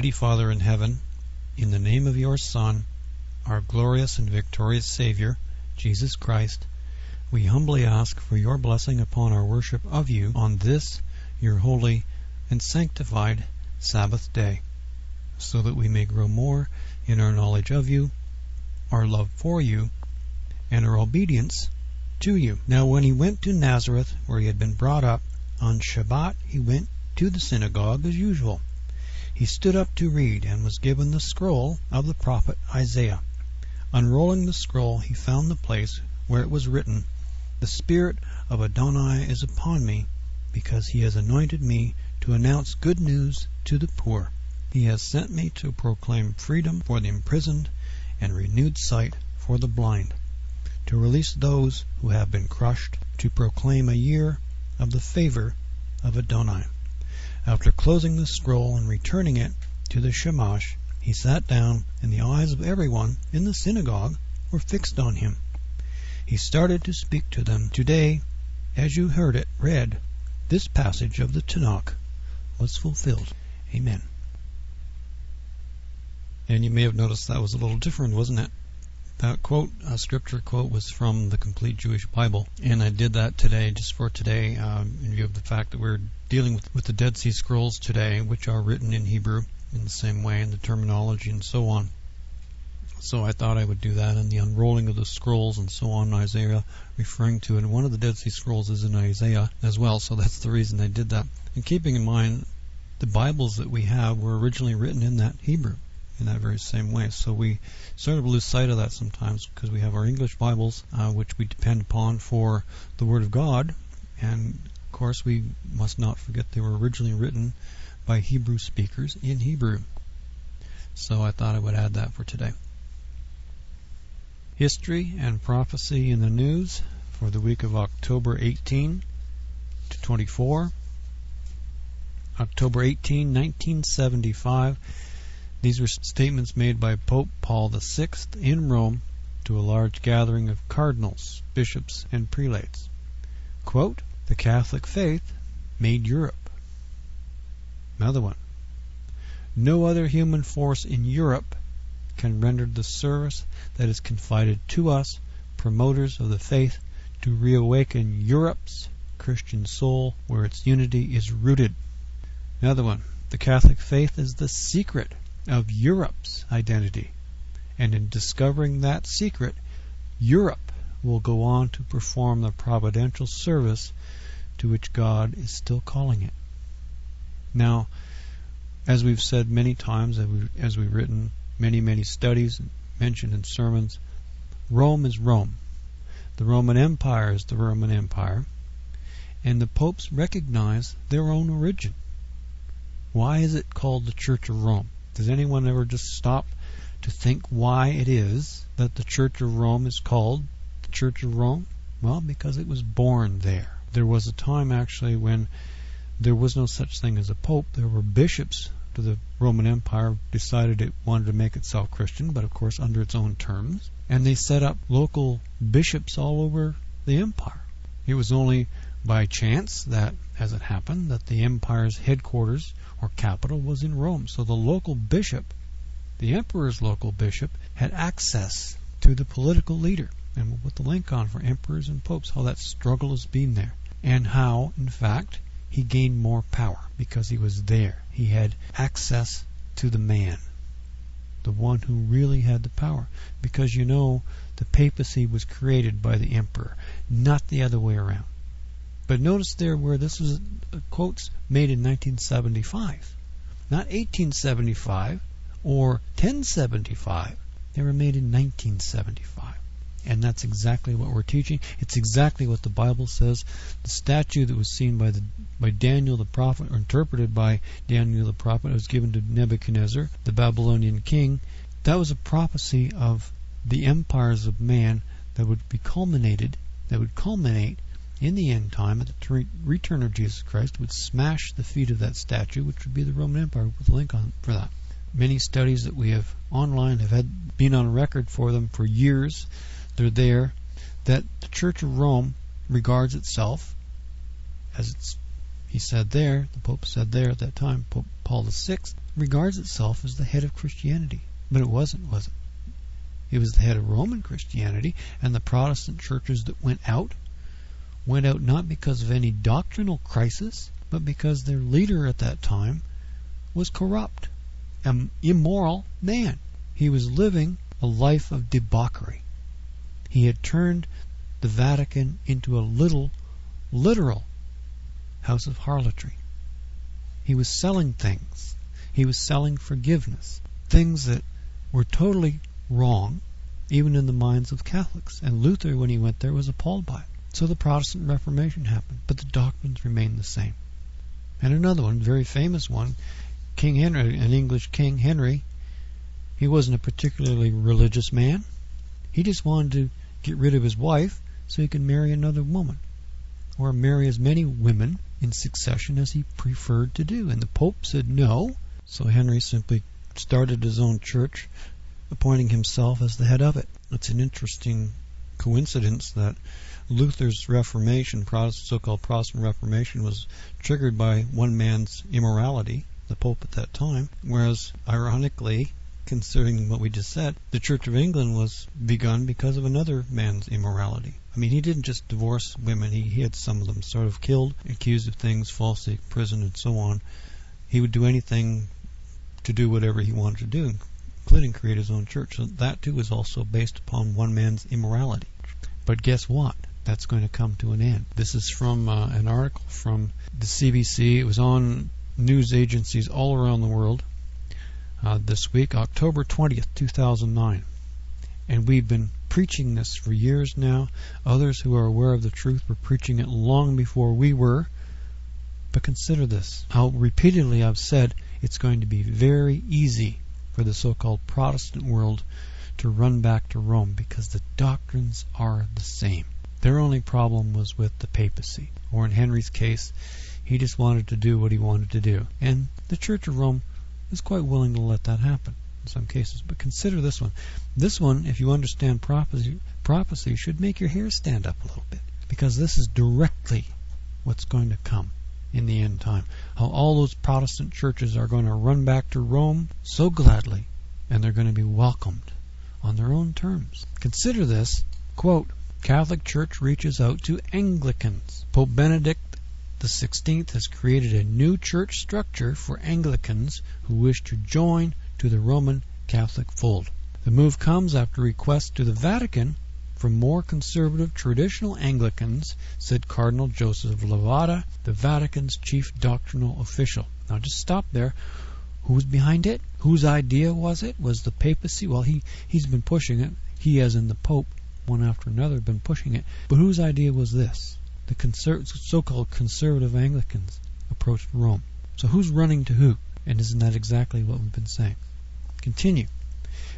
Almighty Father in heaven, in the name of your Son, our glorious and victorious Savior, Jesus Christ, we humbly ask for your blessing upon our worship of you on this, your holy and sanctified Sabbath day, so that we may grow more in our knowledge of you, our love for you, and our obedience to you. Now when he went to Nazareth, where he had been brought up, on Shabbat he went to the synagogue as usual. He stood up to read, and was given the scroll of the prophet Isaiah. Unrolling the scroll, he found the place where it was written, "The Spirit of Adonai is upon me, because he has anointed me to announce good news to the poor. He has sent me to proclaim freedom for the imprisoned and renewed sight for the blind, to release those who have been crushed, to proclaim a year of the favor of Adonai." After closing the scroll and returning it to the Shamash, he sat down, and the eyes of everyone in the synagogue were fixed on him. He started to speak to them. "Today, as you heard it read, this passage of the Tanakh was fulfilled." Amen. And you may have noticed that was a little different, wasn't it? That quote, a scripture quote, was from the Complete Jewish Bible, and I did that today, just for today, in view of the fact that we're dealing with the Dead Sea Scrolls today, which are written in Hebrew in the same way, and the terminology and so on. So I thought I would do that, and the unrolling of the scrolls and so on, Isaiah referring to, and one of the Dead Sea Scrolls is in Isaiah as well, so that's the reason I did that. And keeping in mind, the Bibles that we have were originally written in that Hebrew, in that very same way. So we sort of lose sight of that sometimes, because we have our English Bibles, which we depend upon for the Word of God, and of course we must not forget they were originally written by Hebrew speakers in Hebrew. So I thought I would add that for today. History and prophecy in the news for the week of October 18 to 24. October 18, 1975. These were statements made by Pope Paul VI in Rome to a large gathering of cardinals, bishops, and prelates. Quote, "The Catholic faith made Europe." Another one. "No other human force in Europe can render the service that is confided to us, promoters of the faith, to reawaken Europe's Christian soul where its unity is rooted." Another one. "The Catholic faith is the secret of Europe's identity, and in discovering that secret, Europe will go on to perform the providential service to which God is still calling it." Now, as we've said many times, as we've written many studies and mentioned in sermons, Rome is Rome. The Roman Empire is the Roman Empire, and the popes recognize their own origin. Why is it called the Church of Rome? Does anyone ever just stop to think why it is that the Church of Rome is called the Church of Rome? Well, because it was born there. There was a time actually when there was no such thing as a pope. There were bishops. To the Roman Empire decided it wanted to make itself Christian, but of course under its own terms. And they set up local bishops all over the empire. It was only by chance that, as it happened, that the empire's headquarters or capital was in Rome. So the local bishop, the emperor's local bishop, had access to the political leader. And we'll put the link on for emperors and popes, how that struggle has been there. And how, in fact, he gained more power because he was there. He had access to the man, the one who really had the power. Because, you know, the papacy was created by the emperor, not the other way around. But notice there where this was quotes made in 1975, not 1875 or 1075. They were made in 1975. And that's exactly what we're teaching. It's exactly what the Bible says. The statue that was seen by Daniel the prophet, or interpreted by Daniel the prophet, was given to Nebuchadnezzar, the Babylonian king. That was a prophecy of the empires of man that would culminate in the end time at the return of Jesus Christ, would smash the feet of that statue, which would be the Roman Empire. We'll put the link on for that. Many studies that we have online have been on record for them for years. They're there, that the Church of Rome regards itself as its He said there, the Pope said there at that time, Pope Paul VI regards itself as the head of Christianity. But it wasn't, was it? It was the head of Roman Christianity, and the Protestant churches that went out not because of any doctrinal crisis, but because their leader at that time was corrupt, an immoral man. He was living a life of debauchery. He had turned the Vatican into a literal house of harlotry. He was selling things. He was selling forgiveness, things that were totally wrong, even in the minds of Catholics. And Luther, when he went there, was appalled by it. So the Protestant Reformation happened, but the doctrines remained the same. And another one, very famous one, King Henry, an English King Henry, he wasn't a particularly religious man. He just wanted to get rid of his wife so he could marry another woman, or marry as many women in succession as he preferred to do. And the Pope said no, so Henry simply started his own church, appointing himself as the head of it. It's an interesting coincidence that Luther's Reformation, so-called Protestant Reformation, was triggered by one man's immorality, the Pope at that time, whereas, ironically, considering what we just said, the Church of England was begun because of another man's immorality. I mean, he didn't just divorce women, he had some of them sort of killed, accused of things, falsely imprisoned, and so on. He would do anything to do whatever he wanted to do, including create his own church. So that too was also based upon one man's immorality. But guess what? That's going to come to an end. This is from an article from the CBC. It was on news agencies all around the world this week, October 20th, 2009. And we've been preaching this for years now. Others who are aware of the truth were preaching it long before we were. But consider this, how repeatedly I've said it's going to be very easy for the so-called Protestant world to run back to Rome because the doctrines are the same. Their only problem was with the papacy, or in Henry's case, he just wanted to do what he wanted to do. And the Church of Rome is quite willing to let that happen in some cases. But consider this one. This one, if you understand prophecy should make your hair stand up a little bit, because this is directly what's going to come in the end time. How all those Protestant churches are going to run back to Rome so gladly, and they're going to be welcomed on their own terms. Consider this, quote, Catholic Church reaches out to Anglicans. Pope Benedict XVI has created a new church structure for Anglicans who wish to join to the Roman Catholic fold. The move comes after requests to the Vatican from more conservative traditional Anglicans, said Cardinal Joseph Levada, the Vatican's chief doctrinal official. Now just stop there. Who's behind it? Whose idea was it? Was the papacy? Well, he's been pushing it. He, as in the Pope, one after another, have been pushing it. But whose idea was this? The so-called conservative Anglicans approached Rome. So who's running to who? And isn't that exactly what we've been saying? Continue.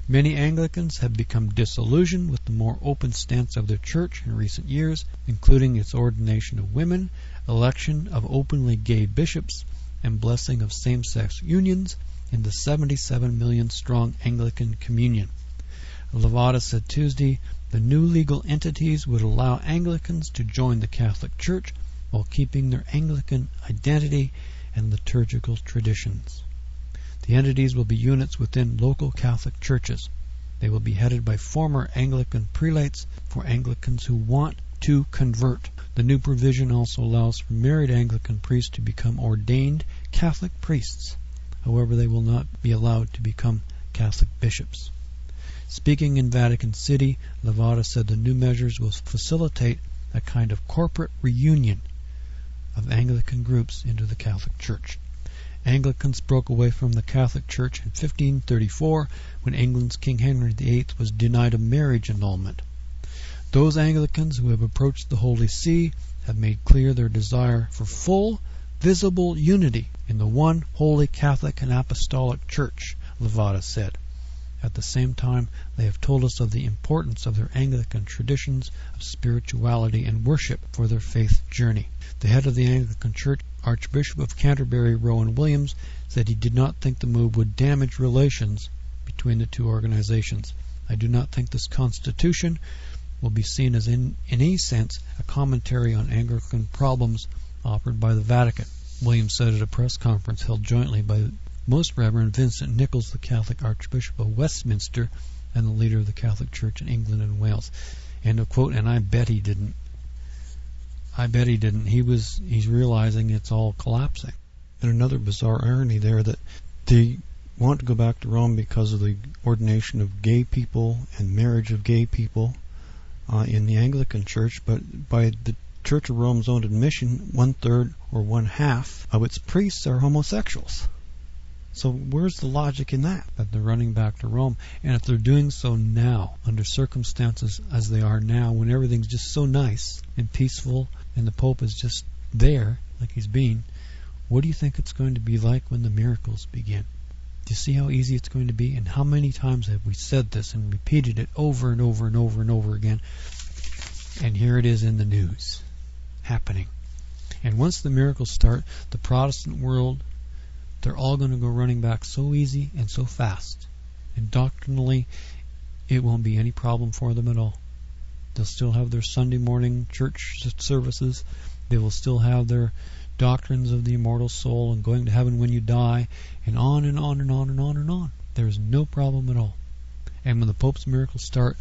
Many Anglicans have become disillusioned with the more open stance of their church in recent years, including its ordination of women, election of openly gay bishops, and blessing of same-sex unions in the 77 million strong Anglican communion. Levada said Tuesday the new legal entities would allow Anglicans to join the Catholic Church while keeping their Anglican identity and liturgical traditions. The entities will be units within local Catholic churches. They will be headed by former Anglican prelates for Anglicans who want to convert. The new provision also allows for married Anglican priests to become ordained Catholic priests. However, they will not be allowed to become Catholic bishops. Speaking in Vatican City, Levada said the new measures will facilitate a kind of corporate reunion of Anglican groups into the Catholic Church. Anglicans broke away from the Catholic Church in 1534 when England's King Henry VIII was denied a marriage annulment. Those Anglicans who have approached the Holy See have made clear their desire for full, visible unity in the one holy Catholic and Apostolic Church, Levada said. At the same time, they have told us of the importance of their Anglican traditions of spirituality and worship for their faith journey. The head of the Anglican Church, Archbishop of Canterbury, Rowan Williams, said he did not think the move would damage relations between the two organizations. I do not think this constitution will be seen as in any sense a commentary on Anglican problems offered by the Vatican. William said at a press conference held jointly by Most Reverend Vincent Nichols, the Catholic Archbishop of Westminster and the leader of the Catholic Church in England and Wales. End of quote. And I bet he didn't. He's realizing it's all collapsing. And another bizarre irony there, that they want to go back to Rome because of the ordination of gay people and marriage of gay people in the Anglican Church, but by the Church of Rome's own admission, 1/3 or 1/2 of its priests are homosexuals. So where's the logic in that they're running back to Rome? And if they're doing so now, under circumstances as they are now, when everything's just so nice and peaceful and the Pope is just there, like he's been, what do you think it's going to be like when the miracles begin? Do you see how easy it's going to be? And how many times have we said this and repeated it over and over and over and over again? And here it is in the news, happening. And once the miracles start, the Protestant world, they're all going to go running back so easy and so fast. And doctrinally, it won't be any problem for them at all. They'll still have their Sunday morning church services. They will still have their doctrines of the immortal soul and going to heaven when you die, and on and on and on and on and on. There is no problem at all. And when the Pope's miracles start,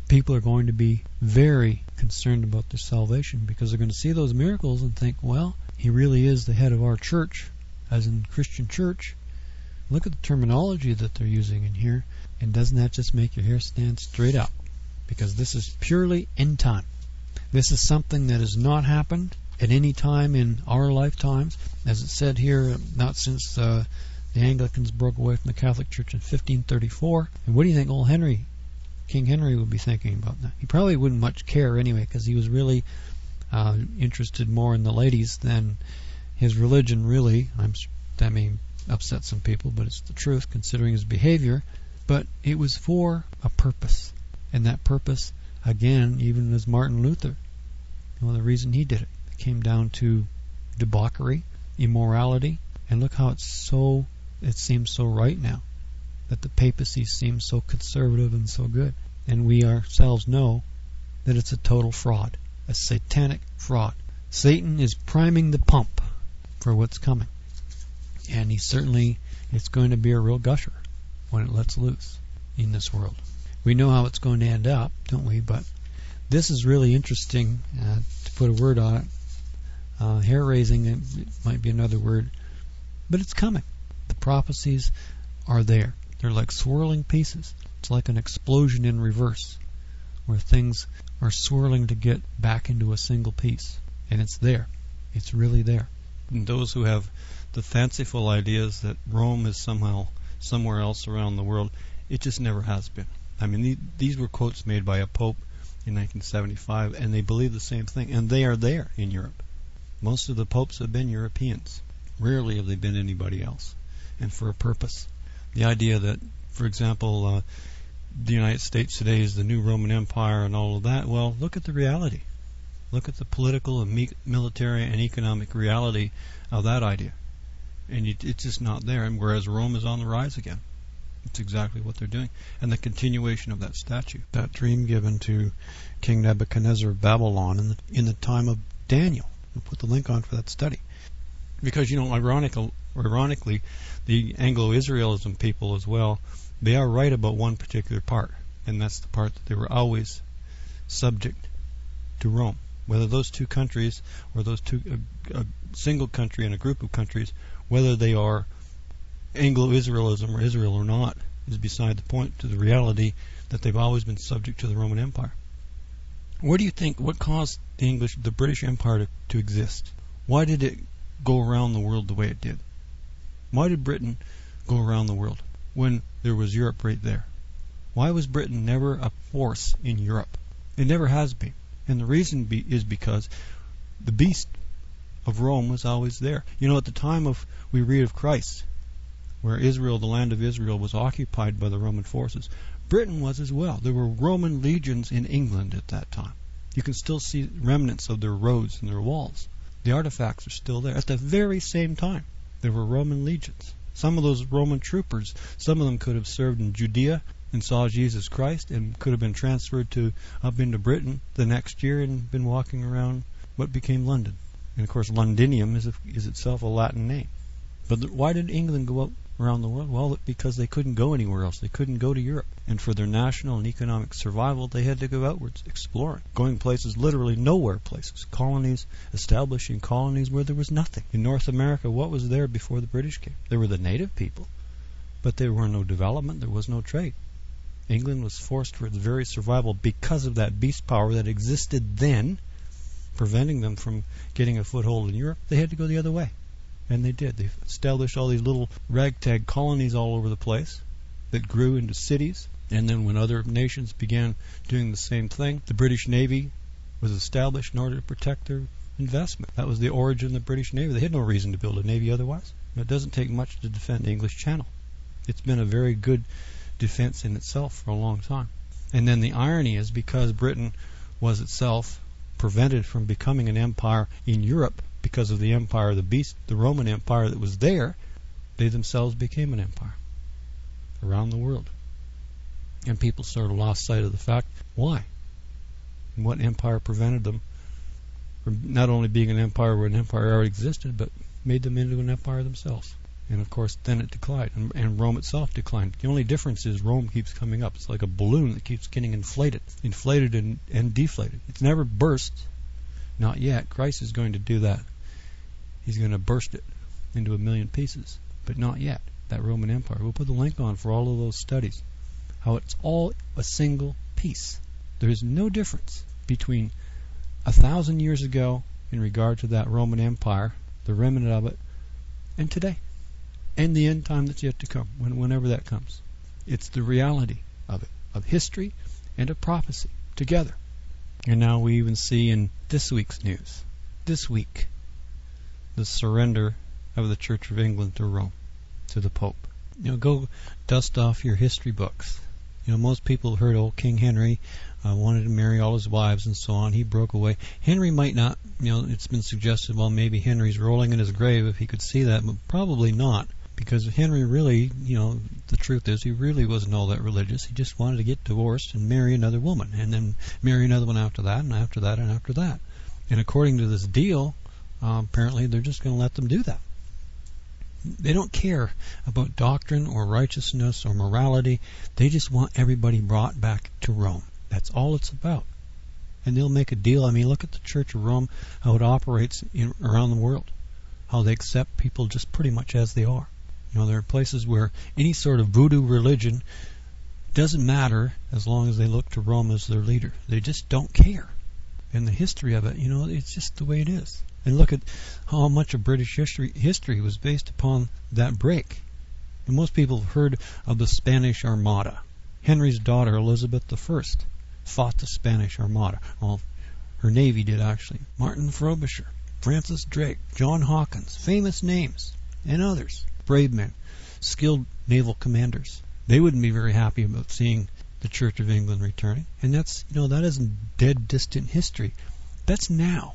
people are going to be very concerned about their salvation, because they're going to see those miracles and think, well, he really is the head of our church, as in Christian church. Look at the terminology that they're using in here, and doesn't that just make your hair stand straight up? Because this is purely end time. This is something that has not happened at any time in our lifetimes. As it said here, not since the Anglicans broke away from the Catholic Church in 1534. And what do you think old King Henry would be thinking about that? He probably wouldn't much care anyway, because he was really interested more in the ladies than his religion, really. That may upset some people, but it's the truth considering his behavior. But it was for a purpose. And that purpose, again, even as Martin Luther, the reason he did it, came down to debauchery, immorality, and look how it seems so right now, that the papacy seems so conservative and so good. And we ourselves know that it's a total fraud, a satanic fraud. Satan is priming the pump for what's coming. And it's going to be a real gusher when it lets loose in this world. We know how it's going to end up, don't we? But this is really interesting, to put a word on it. Hair-raising, it might be another word, but it's coming. The prophecies are there. They're like swirling pieces. It's like an explosion in reverse, where things are swirling to get back into a single piece. And it's there. It's really there. And those who have the fanciful ideas that Rome is somehow somewhere else around the world, it just never has been. I mean, these were quotes made by a pope in 1975, and they believe the same thing. And they are there in Europe. Most of the popes have been Europeans. Rarely have they been anybody else, and for a purpose. The idea that, for example, the United States today is the new Roman Empire and all of that, well, look at the reality. Look at the political and military and economic reality of that idea. And it's just not there, and whereas Rome is on the rise again. It's exactly what they're doing. And the continuation of that statue, that dream given to King Nebuchadnezzar of Babylon in the time of Daniel. We'll put the link on for that study. Because, ironically, the Anglo-Israelism people as well, they are right about one particular part, and that's the part that they were always subject to Rome. Whether those two countries, or those two, a single country and a group of countries, whether they are Anglo-Israelism or Israel or not, is beside the point, to the reality that they've always been subject to the Roman Empire. What do you think, what caused the British Empire to exist? Why did it go around the world the way it did? Why did Britain go around the world when there was Europe right there? Why was Britain never a force in Europe? It never has been. And the reason is because the beast of Rome was always there. At the time we read of Christ, where Israel, the land of Israel, was occupied by the Roman forces, Britain was as well. There were Roman legions in England at that time. You can still see remnants of their roads and their walls. The artifacts are still there. At the very same time, there were Roman legions. Some of those Roman troopers, some of them could have served in Judea and saw Jesus Christ, and could have been transferred up into Britain the next year and been walking around what became London. And of course, Londinium is itself a Latin name. But why did England go out around the world? Well, because they couldn't go anywhere else. They couldn't go to Europe. And for their national and economic survival, they had to go outwards, exploring, going places literally nowhere places, colonies, establishing colonies where there was nothing. In North America, what was there before the British came? There were the native people, but there were no development, there was no trade. England was forced for its very survival because of that beast power that existed then, preventing them from getting a foothold in Europe. They had to go the other way. And they did. They established all these little ragtag colonies all over the place that grew into cities. And then when other nations began doing the same thing, the British Navy was established in order to protect their investment. That was the origin of the British Navy. They had no reason to build a navy otherwise. It doesn't take much to defend the English Channel. It's been a very good defense in itself for a long time. And then the irony is, because Britain was itself prevented from becoming an empire in Europe because of the empire of the beast, the Roman Empire that was there, they themselves became an empire around the world. And people sort of lost sight of the fact why. And what empire prevented them from not only being an empire where an empire already existed, but made them into an empire themselves. And of course, then it declined, and Rome itself declined. The only difference is Rome keeps coming up. It's like a balloon that keeps getting inflated and deflated. It's never burst, not yet. Christ is going to do that. He's going to burst it into a million pieces, but not yet. That Roman Empire. We'll put the link on for all of those studies. How it's all a single piece. There is no difference between 1,000 years ago in regard to that Roman Empire, the remnant of it, and today. And the end time that's yet to come, whenever that comes. It's the reality of it, of history and of prophecy, together. And now we even see in this week's news, this week, the surrender of the Church of England to Rome, to the Pope. Go dust off your history books. Most people have heard old King Henry wanted to marry all his wives and so on. He broke away. Henry might not, it's been suggested, well, maybe Henry's rolling in his grave if he could see that, but probably not. Because Henry really, the truth is, he really wasn't all that religious. He just wanted to get divorced and marry another woman, and then marry another one after that, and after that, and after that. And according to this deal, apparently they're just going to let them do that. They don't care about doctrine or righteousness or morality. They just want everybody brought back to Rome. That's all it's about. And they'll make a deal. I mean, look at the Church of Rome, how it operates around the world, how they accept people just pretty much as they are. There are places where any sort of voodoo religion doesn't matter as long as they look to Rome as their leader. They just don't care. And the history of it, it's just the way it is. And look at how much of British history was based upon that break. And most people have heard of the Spanish Armada. Henry's daughter, Elizabeth I, fought the Spanish Armada. Well, her navy did, actually. Martin Frobisher, Francis Drake, John Hawkins, famous names, and others. Brave men, skilled naval commanders. They wouldn't be very happy about seeing the Church of England returning. And that's, that isn't dead, distant history. That's now.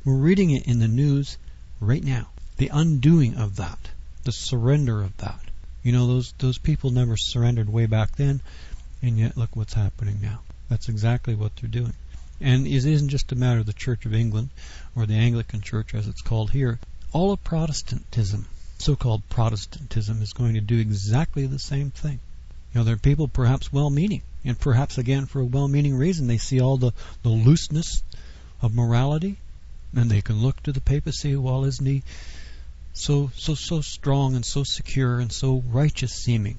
We're reading it in the news right now. The undoing of that. The surrender of that. Those people never surrendered way back then, and yet look what's happening now. That's exactly what they're doing. And it isn't just a matter of the Church of England, or the Anglican Church as it's called here. All of Protestantism, so-called Protestantism, is going to do exactly the same thing. There are people perhaps well-meaning, and perhaps again for a well-meaning reason. They see all the looseness of morality, and they can look to the papacy. Well, isn't he so strong and so secure and so righteous seeming?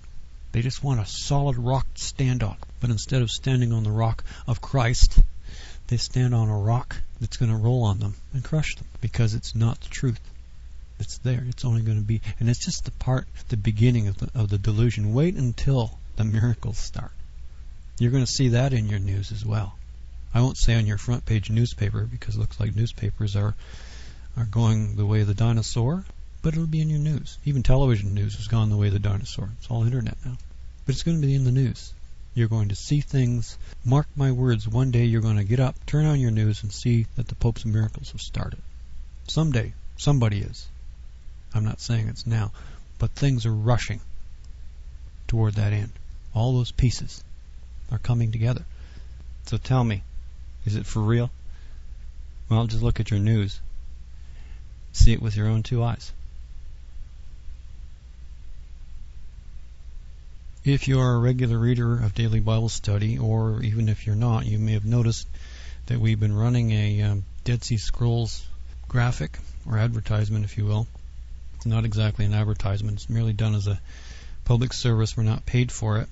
They just want a solid rock to stand on. But instead of standing on the rock of Christ, they stand on a rock that's going to roll on them and crush them, because it's not the truth. It's there. It's only going to be, and it's just the beginning of the delusion. Wait until the miracles start. You're going to see that in your news as well. I won't say on your front page newspaper, because it looks like newspapers are going the way of the dinosaur, but it'll be in your news. Even television news has gone the way of the dinosaur. It's all internet now. But it's going to be in the news. You're going to see things. Mark my words, one day you're going to get up, turn on your news, and see that the Pope's miracles have started. Someday, somebody is. I'm not saying it's now, but things are rushing toward that end. All those pieces are coming together. So tell me, is it for real? Well, just look at your news. see it with your own two eyes. If you are a regular reader of Daily Bible Study, or even if you're not, you may have noticed that we've been running a Dead Sea Scrolls graphic, or advertisement, if you will. It's not exactly an advertisement. It's merely done as a public service. We're not paid for it.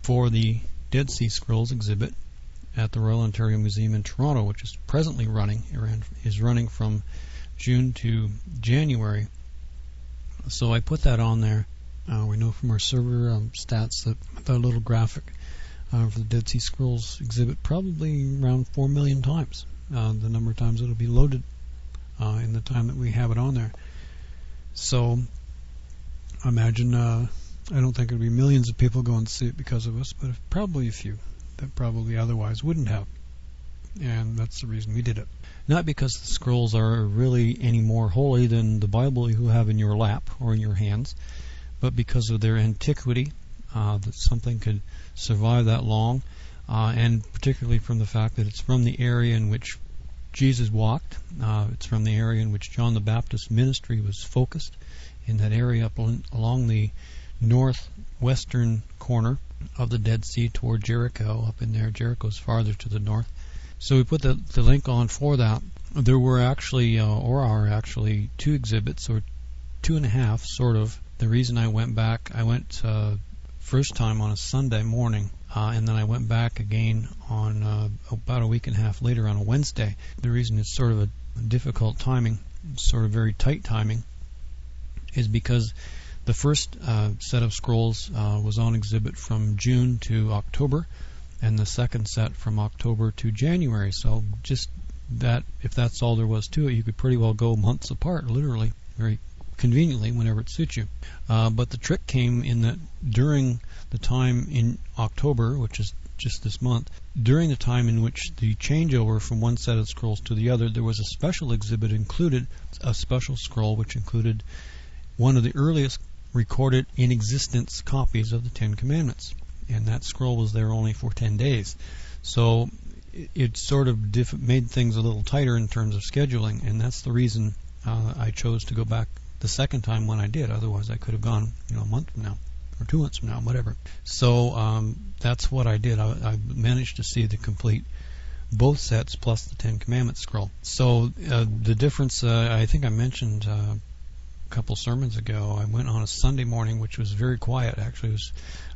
For the Dead Sea Scrolls exhibit at the Royal Ontario Museum in Toronto, which is presently running from June to January. So I put that on there. We know from our server stats that little graphic for the Dead Sea Scrolls exhibit probably around 4 million times, the number of times it'll be loaded in the time that we have it on there. So imagine, I don't think it'll be millions of people going to see it because of us, but probably a few that probably otherwise wouldn't have. And that's the reason we did it. Not because the scrolls are really any more holy than the Bible you have in your lap or in your hands, but because of their antiquity, that something could survive that long, and particularly from the fact that it's from the area in which Jesus walked. It's from the area in which John the Baptist's ministry was focused, in that area up along the northwestern corner of the Dead Sea toward Jericho. Up in there, Jericho's farther to the north. So we put the link on for that. There were actually, or are actually, 2 exhibits, or 2.5, sort of. The reason I went back, I went first time on a Sunday morning, and then I went back again on about a week and a half later on a Wednesday. The reason it's sort of a difficult timing, sort of very tight timing, is because the first set of scrolls was on exhibit from June to October, and the second set from October to January. So just that, if that's all there was to it, you could pretty well go months apart, literally, very conveniently, whenever it suits you. But the trick came in that during the time in October, which is just this month, during the time in which the changeover from one set of scrolls to the other, there was a special exhibit included, a special scroll which included one of the earliest recorded in existence copies of the Ten Commandments. And that scroll was there only for 10 days. So it sort of made things a little tighter in terms of scheduling, and that's the reason I chose to go back the second time when I did. Otherwise I could have gone a month from now or 2 months from now, whatever. So that's what I did. I managed to see the complete both sets plus the Ten Commandments scroll. So the difference, I think I mentioned a couple sermons ago, I went on a Sunday morning, which was very quiet. Actually, it was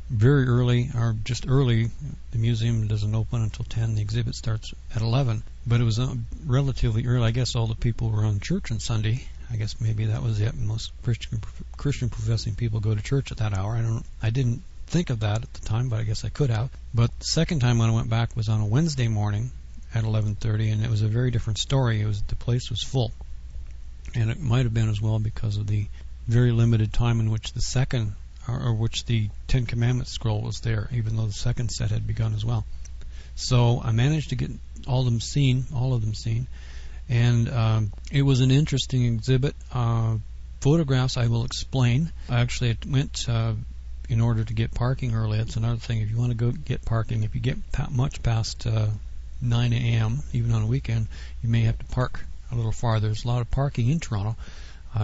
very early, or just early. The museum doesn't open until 10. The exhibit starts at 11. But it was relatively early. I guess all the people were on church on Sunday. I guess maybe that was it. Most Christian professing people go to church at that hour. I didn't think of that at the time, but I guess I could have. But the second time when I went back was on a Wednesday morning at 11:30, and it was a very different story. The place was full, and it might have been as well because of the very limited time in which the second, or which the Ten Commandments scroll was there, even though the second set had begun as well. So I managed to get all of them seen, and it was an interesting exhibit. Photographs, I will explain. I actually went in order to get parking early. That's another thing. If you want to go get parking, if you get much past 9 a.m., even on a weekend, you may have to park a little farther. There's a lot of parking in Toronto,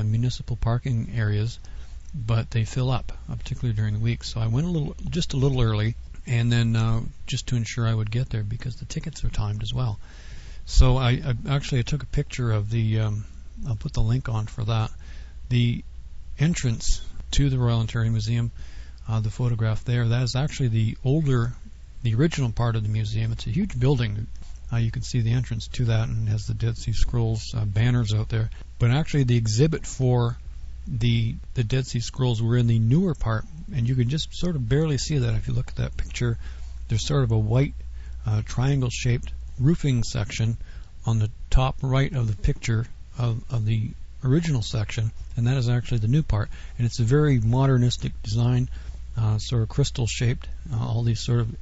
municipal parking areas, but they fill up, particularly during the week. So I went just a little early, and then just to ensure I would get there, because the tickets are timed as well. So I took a picture of the, I'll put the link on for that, the entrance to the Royal Ontario Museum, the photograph there. That is actually the original part of the museum. It's a huge building. You can see the entrance to that, and it has the Dead Sea Scrolls banners out there. But actually the exhibit for the Dead Sea Scrolls were in the newer part, and you can just sort of barely see that if you look at that picture. There's sort of a white triangle-shaped roofing section on the top right of the picture of the original section, and that is actually the new part. And it's a very modernistic design, sort of crystal-shaped. All these sort of,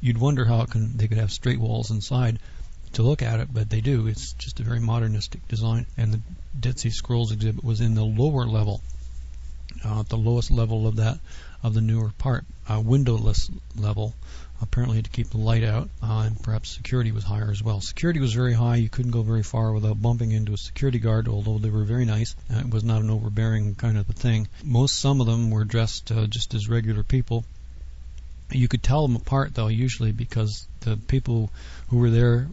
you'd wonder how they could have straight walls inside to look at it, but they do. It's just a very modernistic design. And the Dead Sea Scrolls exhibit was in the lower level, at the lowest level of the newer part, windowless level, apparently to keep the light out, and perhaps security was higher as well. Security was very high. You couldn't go very far without bumping into a security guard, although they were very nice. It was not an overbearing kind of a thing. Some of them were dressed just as regular people. You could tell them apart, though, usually, because the people who were there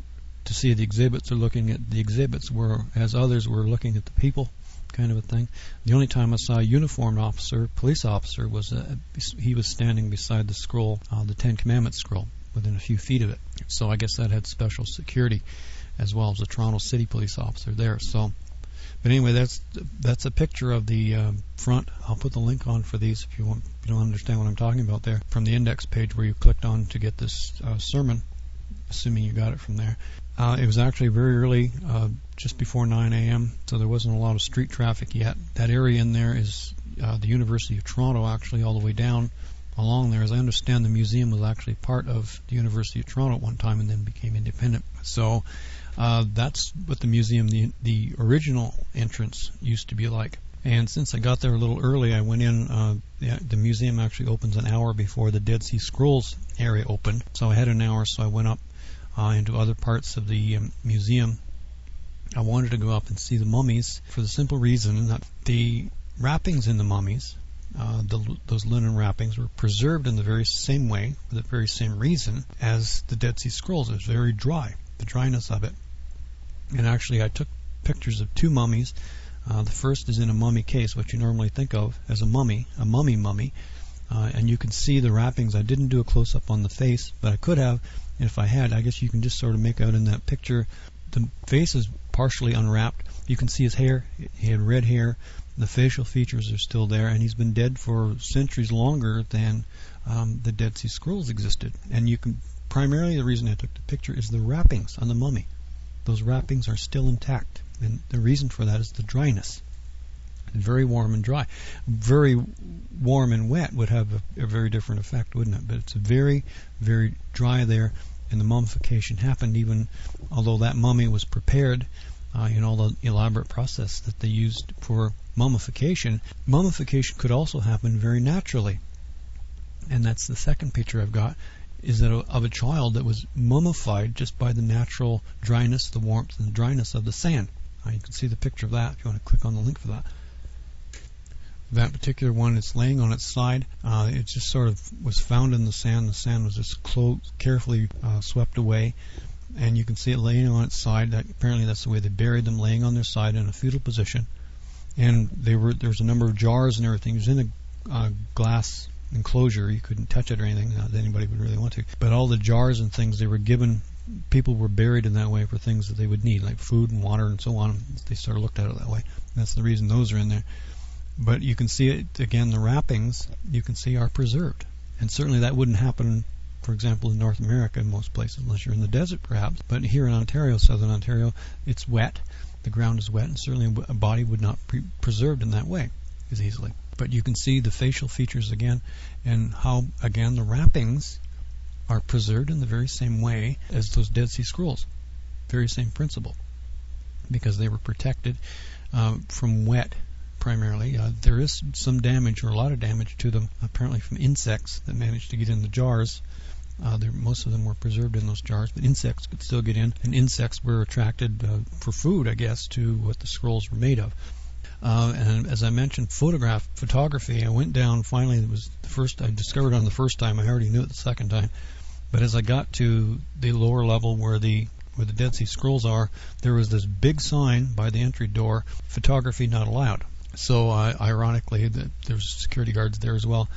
to see the exhibits are looking at the exhibits, whereas others were looking at the people, kind of a thing. The only time I saw a uniformed officer, police officer, was he was standing beside the scroll, the Ten Commandments scroll, within a few feet of it. So I guess that had special security, as well as a Toronto City police officer there. So, but anyway, that's a picture of the front. I'll put the link on for these if you don't understand what I'm talking about there, from the index page where you clicked on to get this sermon, assuming you got it from there. It was actually very early, just before 9 a.m., so there wasn't a lot of street traffic yet. That area in there is the University of Toronto, actually, all the way down along there. As I understand, the museum was actually part of the University of Toronto at one time and then became independent. So that's what the museum, the original entrance, used to be like. And since I got there a little early, I went in. The museum actually opens an hour before the Dead Sea Scrolls area opened, so I had an hour, so I went up into other parts of the museum. I wanted to go up and see the mummies for the simple reason that the wrappings in the mummies, those linen wrappings, were preserved in the very same way, for the very same reason, as the Dead Sea Scrolls. It was very dry, the dryness of it. And actually, I took pictures of two mummies. The first is in a mummy case, what you normally think of as a mummy, and you can see the wrappings. I didn't do a close-up on the face, but I could have. And if I had, I guess you can just sort of make out in that picture, the face is partially unwrapped. You can see his hair. He had red hair. The facial features are still there, and he's been dead for centuries longer than the Dead Sea Scrolls existed. And you can, primarily the reason I took the picture is the wrappings on the mummy. Those wrappings are still intact, and the reason for that is the dryness. Very warm and dry. Very warm and wet would have a very different effect, wouldn't it? But it's very, very dry there, and the mummification happened even although that mummy was prepared in all the elaborate process that they used for mummification. Mummification could also happen very naturally, and that's the second picture I've got, is that of a child that was mummified just by the natural dryness, the warmth and the dryness of the sand. You can see the picture of that if you want to click on the link for that. That particular one, it's laying on its side. It just sort of was found in the sand. The sand was just carefully swept away, and you can see it laying on its side. Apparently that's the way they buried them, laying on their side in a fetal position. And there's a number of jars and everything. It was in a glass enclosure. You couldn't touch it or anything. Not that anybody would really want to. But all the jars and things they were given, people were buried in that way for things that they would need, like food and water and so on. They sort of looked at it that way. That's the reason those are in there. But you can see it, again, the wrappings, you can see, are preserved. And certainly that wouldn't happen, for example, in North America in most places, unless you're in the desert perhaps. But here in Ontario, southern Ontario, it's wet. The ground is wet, and certainly a body would not be preserved in that way as easily. But you can see the facial features again, and how, again, the wrappings are preserved in the very same way as those Dead Sea Scrolls. Very same principle. Because they were protected from wet, primarily. There is some damage, or a lot of damage to them, apparently from insects that managed to get in the jars. Most of them were preserved in those jars, but insects could still get in, and insects were attracted for food, I guess, to what the scrolls were made of. And as I mentioned, photography, I went down, finally, it was the first, I discovered on the first time, I already knew it the second time, but as I got to the lower level where the Dead Sea Scrolls are, there was this big sign by the entry door, photography not allowed. So ironically, there's security guards there as well.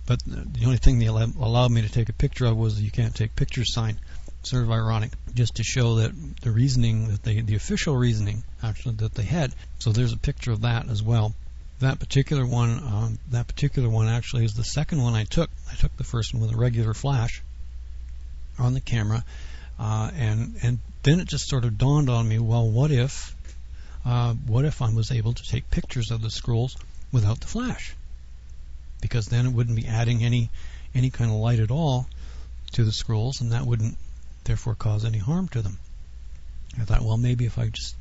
But the only thing they allowed me to take a picture of was the "you can't take pictures" sign. Sort of ironic, just to show that the reasoning that the official reasoning actually that they had. So there's a picture of that as well. That particular one actually is the second one I took. I took the first one with a regular flash on the camera, and then it just sort of dawned on me. Well, what if I was able to take pictures of the scrolls without the flash? Because then it wouldn't be adding any kind of light at all to the scrolls, and that wouldn't therefore cause any harm to them. I thought, well, maybe if I just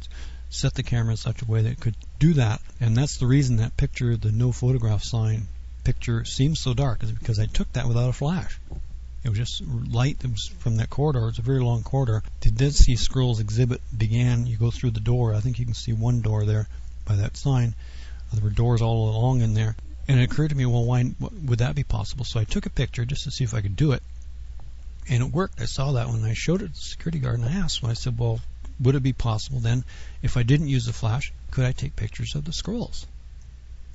set the camera in such a way that it could do that. And that's the reason that picture, the no photograph sign picture, seems so dark, is because I took that without a flash. It was just light that was from that corridor. It's a very long corridor. The Dead Sea Scrolls exhibit began. You go through the door. I think you can see one door there by that sign. There were doors all along in there. And it occurred to me, well, why would that be possible? So I took a picture just to see if I could do it. And it worked. I saw that when I showed it to the security guard, and I asked him, I said, well, would it be possible then, if I didn't use the flash, could I take pictures of the scrolls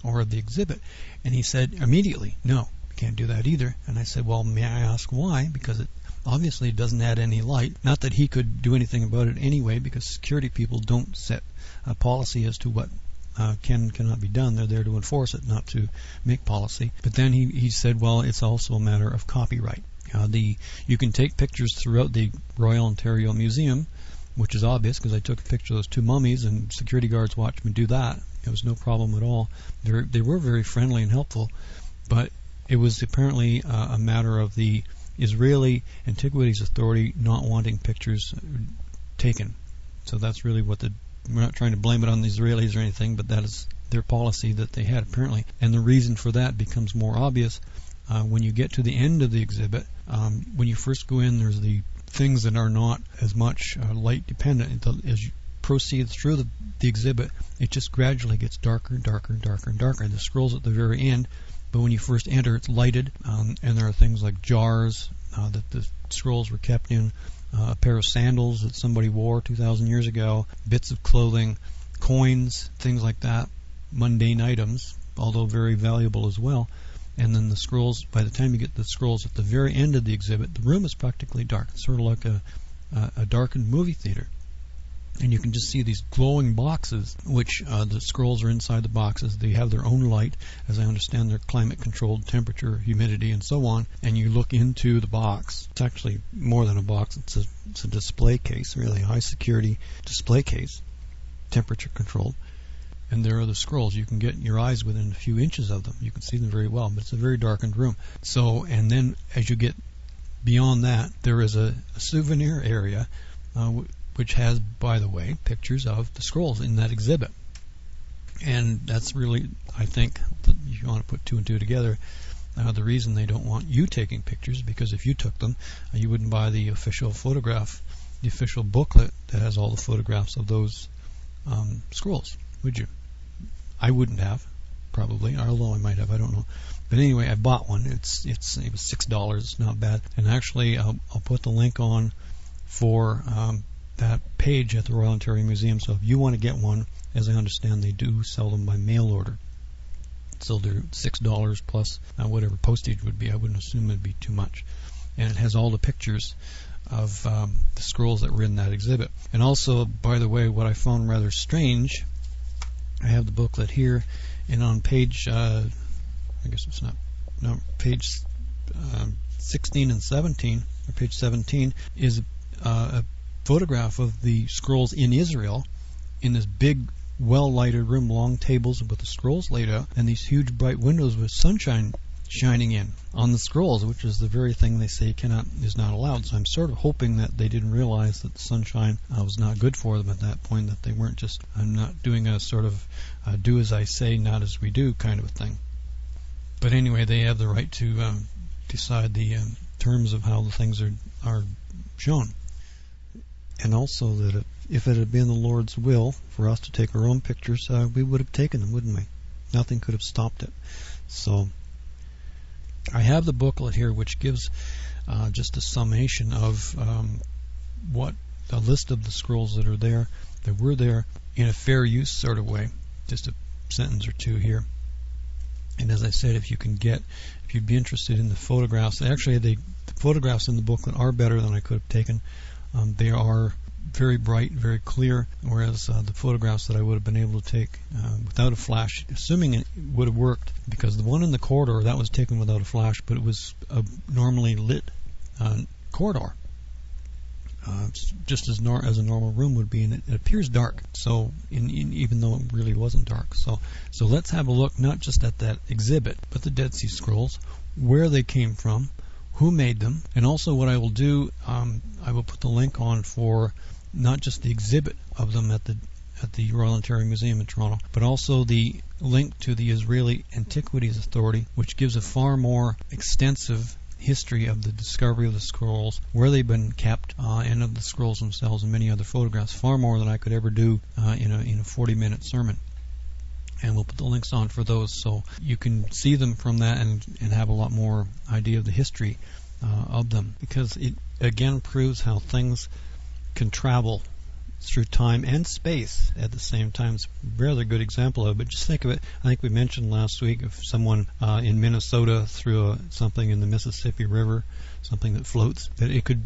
or of the exhibit? And he said immediately, no, you can't do that either. And I said, well, may I ask why? Because it obviously doesn't add any light. Not that he could do anything about it anyway, because security people don't set a policy as to what cannot be done. They're there to enforce it, not to make policy. But then he said, well, it's also a matter of copyright. You can take pictures throughout the Royal Ontario Museum, which is obvious because I took a picture of those two mummies, and security guards watched me do that. It was no problem at all. They were very friendly and helpful, but it was apparently a matter of the Israeli Antiquities Authority not wanting pictures taken. So that's really what we're not trying to blame it on the Israelis or anything, but that is their policy that they had apparently. And the reason for that becomes more obvious when you get to the end of the exhibit. When you first go in, there's the things that are not as much light dependent. As you proceed through the exhibit, it just gradually gets darker, darker, darker, and darker. The scrolls at the very end, but when you first enter, it's lighted, and there are things like jars that the scrolls were kept in, a pair of sandals that somebody wore 2,000 years ago, bits of clothing, coins, things like that, mundane items, although very valuable as well. And then the scrolls, by the time you get the scrolls at the very end of the exhibit, the room is practically dark. It's sort of like a darkened movie theater. And you can just see these glowing boxes, which the scrolls are inside the boxes. They have their own light. As I understand, they're climate-controlled, temperature, humidity, and so on. And you look into the box. It's actually more than a box. It's a display case, really, a high-security display case, temperature-controlled. And there are the scrolls. You can get your eyes within a few inches of them. You can see them very well, but it's a very darkened room. So, and then as you get beyond that, there is a souvenir area, which has, by the way, pictures of the scrolls in that exhibit. And that's really, I think, if you want to put two and two together, the reason they don't want you taking pictures, because if you took them, you wouldn't buy the official photograph, the official booklet that has all the photographs of those scrolls, would you? I wouldn't have, probably, although I might have, I don't know. But anyway, I bought one. It was $6. It's not bad. And actually, I'll put the link on for that page at the Royal Ontario Museum. So if you want to get one, as I understand, they do sell them by mail order. So they're $6 plus whatever postage would be. I wouldn't assume it'd be too much. And it has all the pictures of the scrolls that were in that exhibit. And also, by the way, what I found rather strange, I have the booklet here, and on page, I guess it's not, no, page 16 and 17, or page 17, is a photograph of the scrolls in Israel in this big, well-lighted room, long tables with the scrolls laid out, and these huge bright windows with sunshine shining in on the scrolls, which is the very thing they say is not allowed. So I'm sort of hoping that they didn't realize that the sunshine was not good for them at that point, that they weren't just not doing a sort of do as I say, not as we do kind of a thing. But anyway, they have the right to decide the terms of how the things are shown. And also that if it had been the Lord's will for us to take our own pictures, we would have taken them, wouldn't we? Nothing could have stopped it. So I have the booklet here, which gives just a summation of what a list of the scrolls that were there in a fair use sort of way. Just a sentence or two here. And as I said, if you'd be interested in the photographs, actually the photographs in the booklet are better than I could have taken. They are very bright, very clear, whereas the photographs that I would have been able to take without a flash, assuming it would have worked, because the one in the corridor, that was taken without a flash, but it was a normally lit corridor, just as a normal room would be, and it appears dark. So, even though it really wasn't dark. So let's have a look not just at that exhibit, but the Dead Sea Scrolls, where they came from, who made them, and also what I will do, I will put the link on for not just the exhibit of them at the Royal Ontario Museum in Toronto, but also the link to the Israeli Antiquities Authority, which gives a far more extensive history of the discovery of the scrolls, where they've been kept, and of the scrolls themselves, and many other photographs, far more than I could ever do in a 40-minute sermon. And we'll put the links on for those so you can see them from that and have a lot more idea of the history of them, because it again proves how things can travel through time and space at the same time. It's a rather good example of it, but just think of it. I think we mentioned last week if someone in Minnesota threw something in the Mississippi River, something that floats, that it could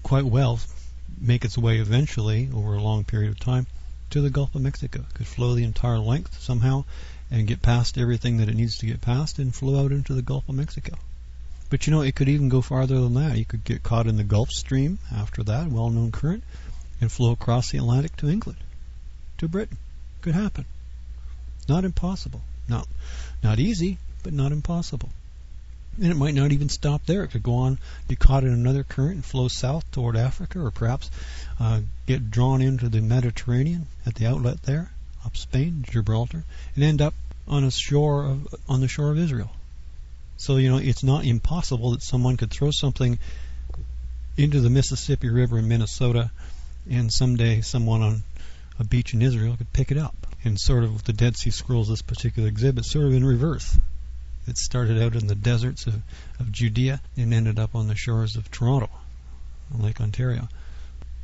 quite well make its way eventually over a long period of time to the Gulf of Mexico. It could flow the entire length somehow and get past everything that it needs to get past and flow out into the Gulf of Mexico. But it could even go farther than that. You could get caught in the Gulf Stream after that, well-known current, and flow across the Atlantic to England, to Britain. Could happen. Not impossible. Not easy, but not impossible. And it might not even stop there. It could go on, get caught in another current and flow south toward Africa, or perhaps get drawn into the Mediterranean at the outlet there, up Spain, Gibraltar, and end up on the shore of Israel. So, it's not impossible that someone could throw something into the Mississippi River in Minnesota, and someday someone on a beach in Israel could pick it up. And sort of with the Dead Sea Scrolls, this particular exhibit, sort of in reverse. It started out in the deserts of Judea and ended up on the shores of Toronto, on Lake Ontario.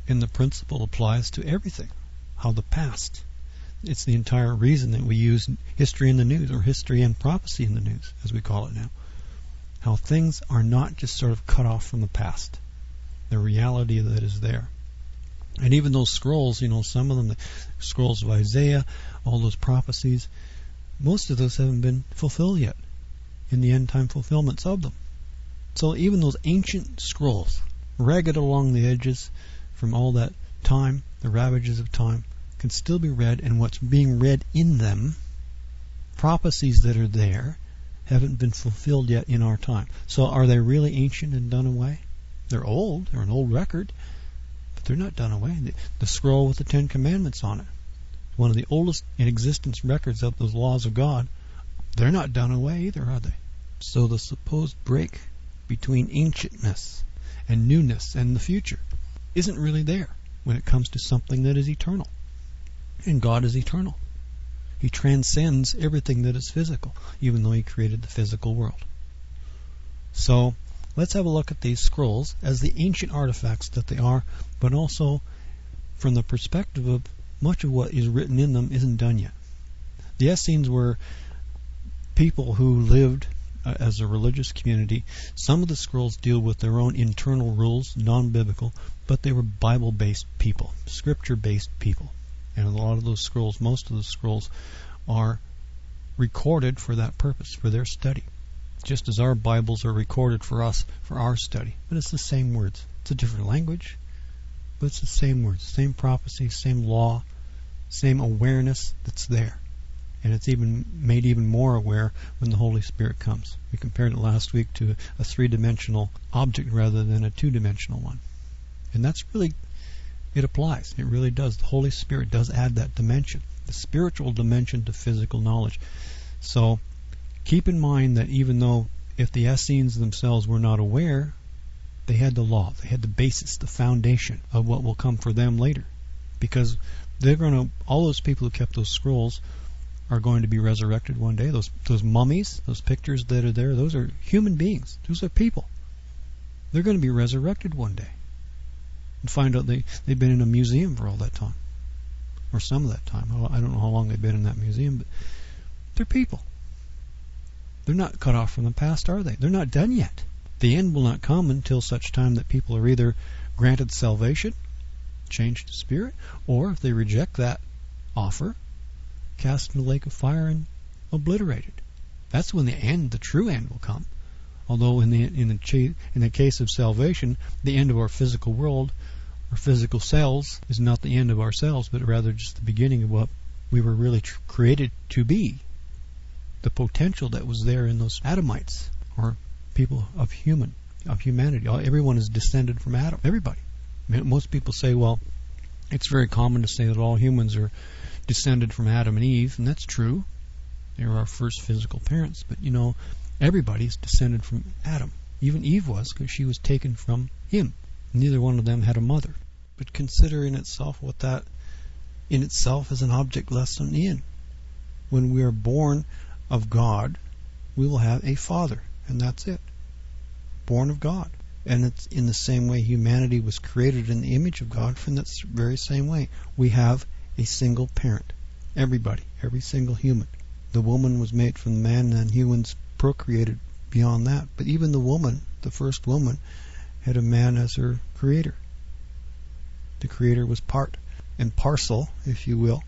And the principle applies to everything. How the past. It's the entire reason that we use history in the news, or history and prophecy in the news, as we call it now. How things are not just sort of cut off from the past. The reality that is there. And even those scrolls, some of them, the scrolls of Isaiah, all those prophecies, most of those haven't been fulfilled yet in the end time fulfillments of them. So even those ancient scrolls, ragged along the edges from all that time, the ravages of time, can still be read, and what's being read in them, prophecies that are there, haven't been fulfilled yet in our time. So are they really ancient and done away? They're old, they're an old record, but they're not done away. The scroll with the 10 Commandments on it, one of the oldest in existence records of those laws of God, they're not done away either, are they? So the supposed break between ancientness and newness and the future isn't really there when it comes to something that is eternal. And God is eternal. He transcends everything that is physical, even though He created the physical world. So let's have a look at these scrolls as the ancient artifacts that they are, but also from the perspective of much of what is written in them isn't done yet. The Essenes were people who lived as a religious community. Some of the scrolls deal with their own internal rules, non-biblical, but they were Bible-based people, Scripture-based people. And a lot of those scrolls, most of the scrolls, are recorded for that purpose, for their study. Just as our Bibles are recorded for us, for our study. But it's the same words. It's a different language, but it's the same words, same prophecy, same law, same awareness that's there. And it's even made even more aware when the Holy Spirit comes. We compared it last week to a 3-dimensional object rather than a 2-dimensional one. And that's really, it applies. It really does. The Holy Spirit does add that dimension, the spiritual dimension to physical knowledge. So keep in mind that even though if the Essenes themselves were not aware, they had the law, they had the basis, the foundation of what will come for them later. Because they're going to, all those people who kept those scrolls are going to be resurrected one day. Those mummies, those pictures that are there, those are human beings. Those are people. They're going to be resurrected one day. And find out they've been in a museum for all that time. Or some of that time. I don't know how long they've been in that museum, but they're people. They're not cut off from the past, are they? They're not done yet. The end will not come until such time that people are either granted salvation, changed to spirit, or if they reject that offer, cast in the lake of fire and obliterated. That's when the end, the true end, will come. Although in the case of salvation, the end of our physical world, our physical selves, is not the end of ourselves, but rather just the beginning of what we were really created to be. The potential that was there in those Adamites, or people of humanity. Everyone is descended from Adam. Everybody. Most people say, well, it's very common to say that all humans are descended from Adam and Eve, and that's true. They were our first physical parents, but everybody's descended from Adam, Even Eve was, because she was taken from him. Neither one of them had a mother. But consider in itself what that in itself is an object lesson in. When we are born of God, we will have a father, and that's it. Born of God. And it's in the same way humanity was created in the image of God, from that very same way. We have a single parent. Everybody, every single human. The woman was made from the man, and humans procreated beyond that. But even the woman, the first woman, had a man as her creator. The creator was part and parcel, if you will,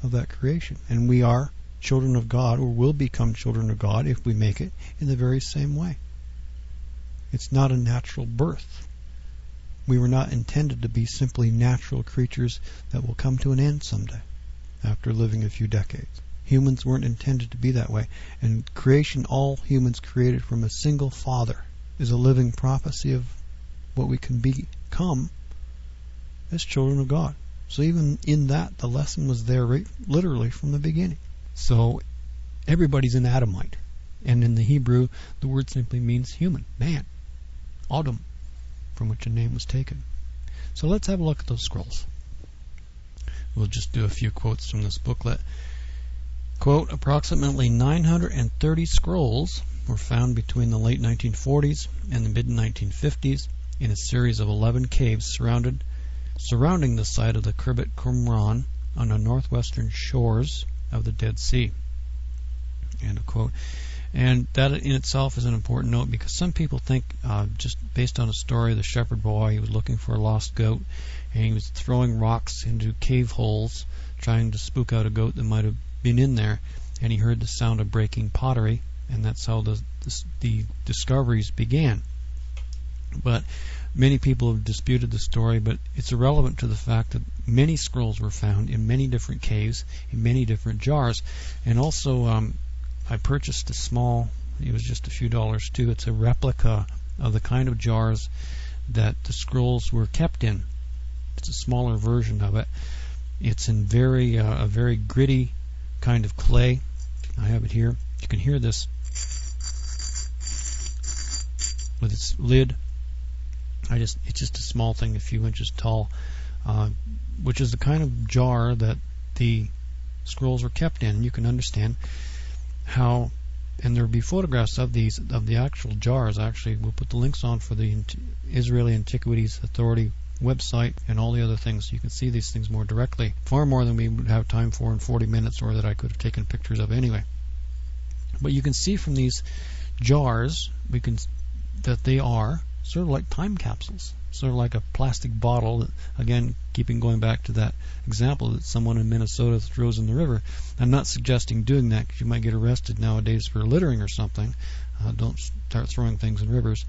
of that creation. And we are children of God, or will become children of God if we make it, in the very same way. It's not a natural birth. We were not intended to be simply natural creatures that will come to an end someday, after living a few decades. Humans weren't intended to be that way. And creation, all humans created from a single father, is a living prophecy of what we can become as children of God. So even in that, the lesson was there literally from the beginning. So everybody's an Adamite. And in the Hebrew, the word simply means human, man, Adam, from which a name was taken. So let's have a look at those scrolls. We'll just do a few quotes from this booklet. Quote, approximately 930 scrolls were found between the late 1940s and the mid-1950s in a series of 11 caves surrounding the site of the Khirbet Qumran on the northwestern shores of the Dead Sea. End of quote. And that in itself is an important note, because some people think, just based on a story, the shepherd boy, he was looking for a lost goat, and he was throwing rocks into cave holes, trying to spook out a goat that might have been in there, and he heard the sound of breaking pottery, and that's how the discoveries began. But many people have disputed the story, but it's irrelevant to the fact that many scrolls were found in many different caves, in many different jars. And also, I purchased a small, it was just a few dollars too, it's a replica of the kind of jars that the scrolls were kept in. It's a smaller version of it. It's in a very gritty kind of clay. I have it here. You can hear this with its lid. It's just a small thing, a few inches tall, which is the kind of jar that the scrolls were kept in. You can understand how, and there will be photographs of these, of the actual jars. Actually, we'll put the links on for the Israeli Antiquities Authority website and all the other things, so you can see these things more directly, far more than we would have time for in 40 minutes, or that I could have taken pictures of anyway. But you can see from these jars that they are sort of like time capsules, sort of like a plastic bottle that, again, going back to that example that someone in Minnesota throws in the river. I'm not suggesting doing that, because you might get arrested nowadays for littering or something. Don't start throwing things in rivers.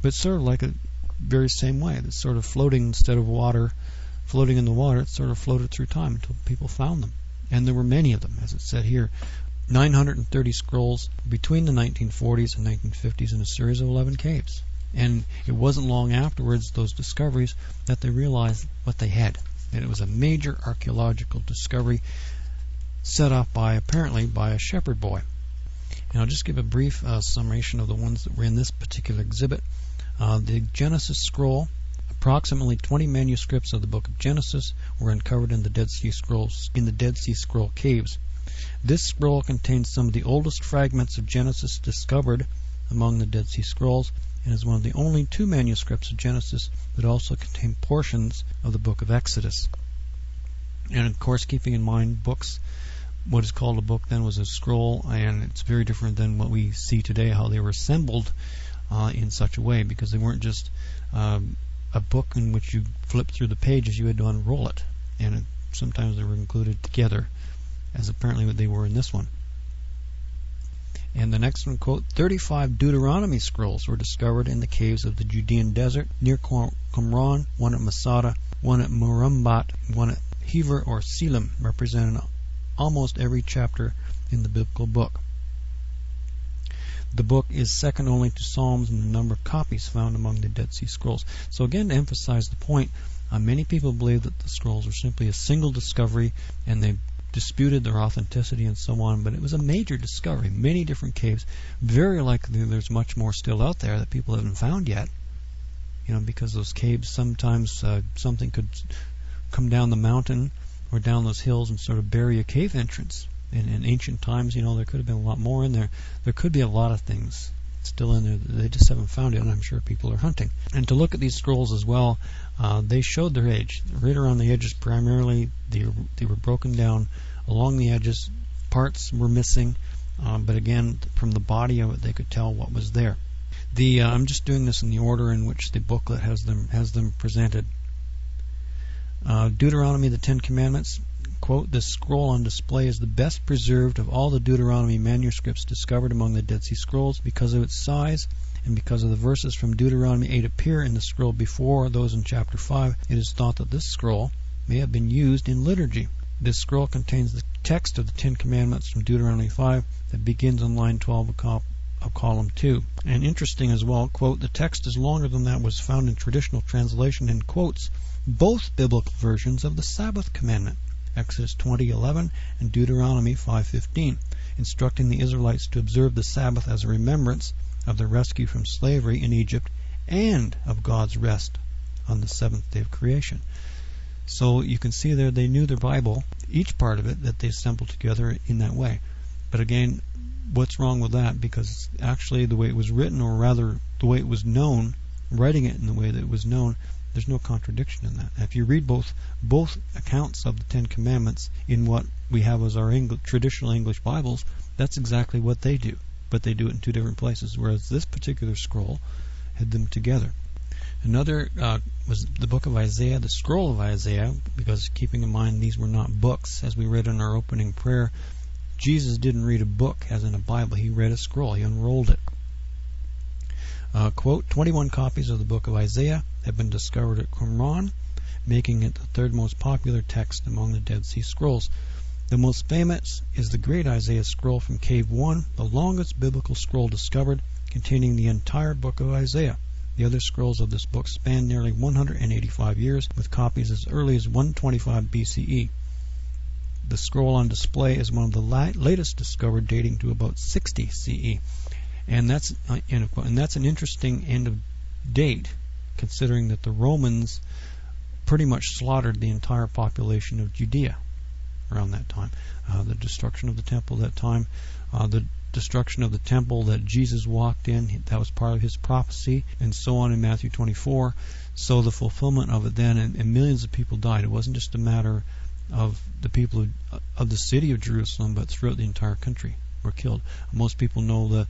But it's sort of like a very same way. It's sort of floating instead of floating in the water. It sort of floated through time until people found them. And there were many of them, as it said here. 930 scrolls between the 1940s and 1950s in a series of 11 caves. And it wasn't long afterwards, those discoveries, that they realized what they had. And it was a major archaeological discovery set up apparently by a shepherd boy. And I'll just give a brief summation of the ones that were in this particular exhibit. The Genesis scroll, approximately 20 manuscripts of the book of Genesis were uncovered in the Dead Sea Scroll caves. This scroll contains some of the oldest fragments of Genesis discovered among the Dead Sea Scrolls, and is one of the only 2 manuscripts of Genesis that also contain portions of the book of Exodus. And of course, keeping in mind books, what is called a book then was a scroll, and it's very different than what we see today, how they were assembled in such a way, because they weren't just a book in which you flip through the pages, you had to unroll it, and sometimes they were included together, as apparently what they were in this one. And the next one, quote, 35 Deuteronomy scrolls were discovered in the caves of the Judean desert near Qumran, one at Masada, one at Murumbat, one at Hever or Selim, representing almost every chapter in the biblical book. The book is second only to Psalms in the number of copies found among the Dead Sea Scrolls. So again, to emphasize the point, many people believe that the scrolls are simply a single discovery, and they disputed their authenticity and so on, but it was a major discovery. Many different caves. Very likely there's much more still out there that people haven't found yet. Because those caves, sometimes something could come down the mountain or down those hills and sort of bury a cave entrance. In ancient times, there could have been a lot more in there. There could be a lot of things still in there. They just haven't found it, and I'm sure people are hunting. And to look at these scrolls as well, they showed their age. Right around the edges, primarily, they were broken down along the edges. Parts were missing, but again, from the body of it, they could tell what was there. I'm just doing this in the order in which the booklet has them presented. Deuteronomy, the Ten Commandments. Quote, "This scroll on display is the best preserved of all the Deuteronomy manuscripts discovered among the Dead Sea Scrolls because of its size and because of the verses from Deuteronomy 8 appear in the scroll before those in chapter 5. It is thought that this scroll may have been used in liturgy. This scroll contains the text of the Ten Commandments from Deuteronomy 5 that begins on line 12 of column 2. And interesting as well, quote, "The text is longer than that was found in traditional translation and quotes both biblical versions of the Sabbath commandment, Exodus 20:11 and Deuteronomy 5:15, instructing the Israelites to observe the Sabbath as a remembrance of the rescue from slavery in Egypt and of God's rest on the seventh day of creation." So you can see there they knew their Bible, each part of it, that they assembled together in that way. But again, what's wrong with that? Because actually the way it was written, or rather the way it was known, writing it in the way that it was known, there's no contradiction in that. If you read both accounts of the Ten Commandments in what we have as our traditional English Bibles, that's exactly what they do. But they do it in two different places, whereas this particular scroll had them together. Another was the book of Isaiah, the scroll of Isaiah, because keeping in mind these were not books. As we read in our opening prayer, Jesus didn't read a book as in a Bible. He read a scroll. He unrolled it. Quote, 21 copies of the book of Isaiah have been discovered at Qumran, making it the third most popular text among the Dead Sea Scrolls. The most famous is the Great Isaiah Scroll from Cave 1, the longest biblical scroll discovered, containing the entire book of Isaiah. The other scrolls of this book span nearly 185 years, with copies as early as 125 BCE. The scroll on display is one of the latest discovered, dating to about 60 CE. And that's an interesting end of date, considering that the Romans pretty much slaughtered the entire population of Judea around that time. The destruction of the temple at that time, the destruction of the temple that Jesus walked in, that was part of his prophecy, and so on in Matthew 24. So the fulfillment of it then, and millions of people died. It wasn't just a matter of the people of the city of Jerusalem, but throughout the entire country were killed. Most people know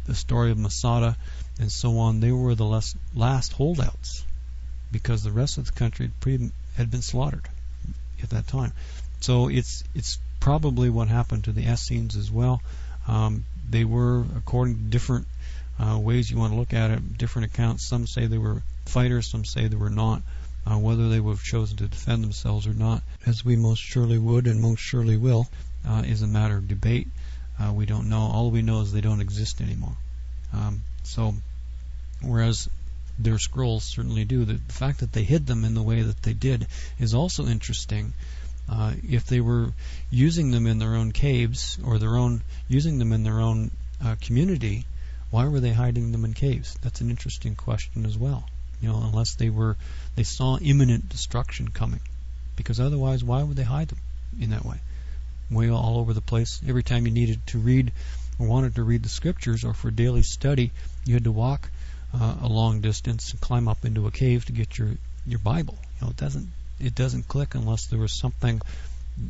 the story of Masada and so on. They were the last holdouts, because the rest of the country had been slaughtered at that time. So it's probably what happened to the Essenes as well. They were, according to different ways you want to look at it, different accounts. Some say they were fighters, some say they were not. Whether they would have chosen to defend themselves or not, as we most surely would and most surely will, is a matter of debate. We don't know. All we know is they don't exist anymore. So, whereas their scrolls certainly do, the fact that they hid them in the way that they did is also interesting. If they were using them in their own caves, or using them in their own community, why were they hiding them in caves? That's an interesting question as well. Unless they saw imminent destruction coming, because otherwise, why would they hide them in that way? Way all over the place. Every time you needed to read or wanted to read the scriptures, or for daily study, you had to walk a long distance and climb up into a cave to get your Bible. It doesn't click unless there was something,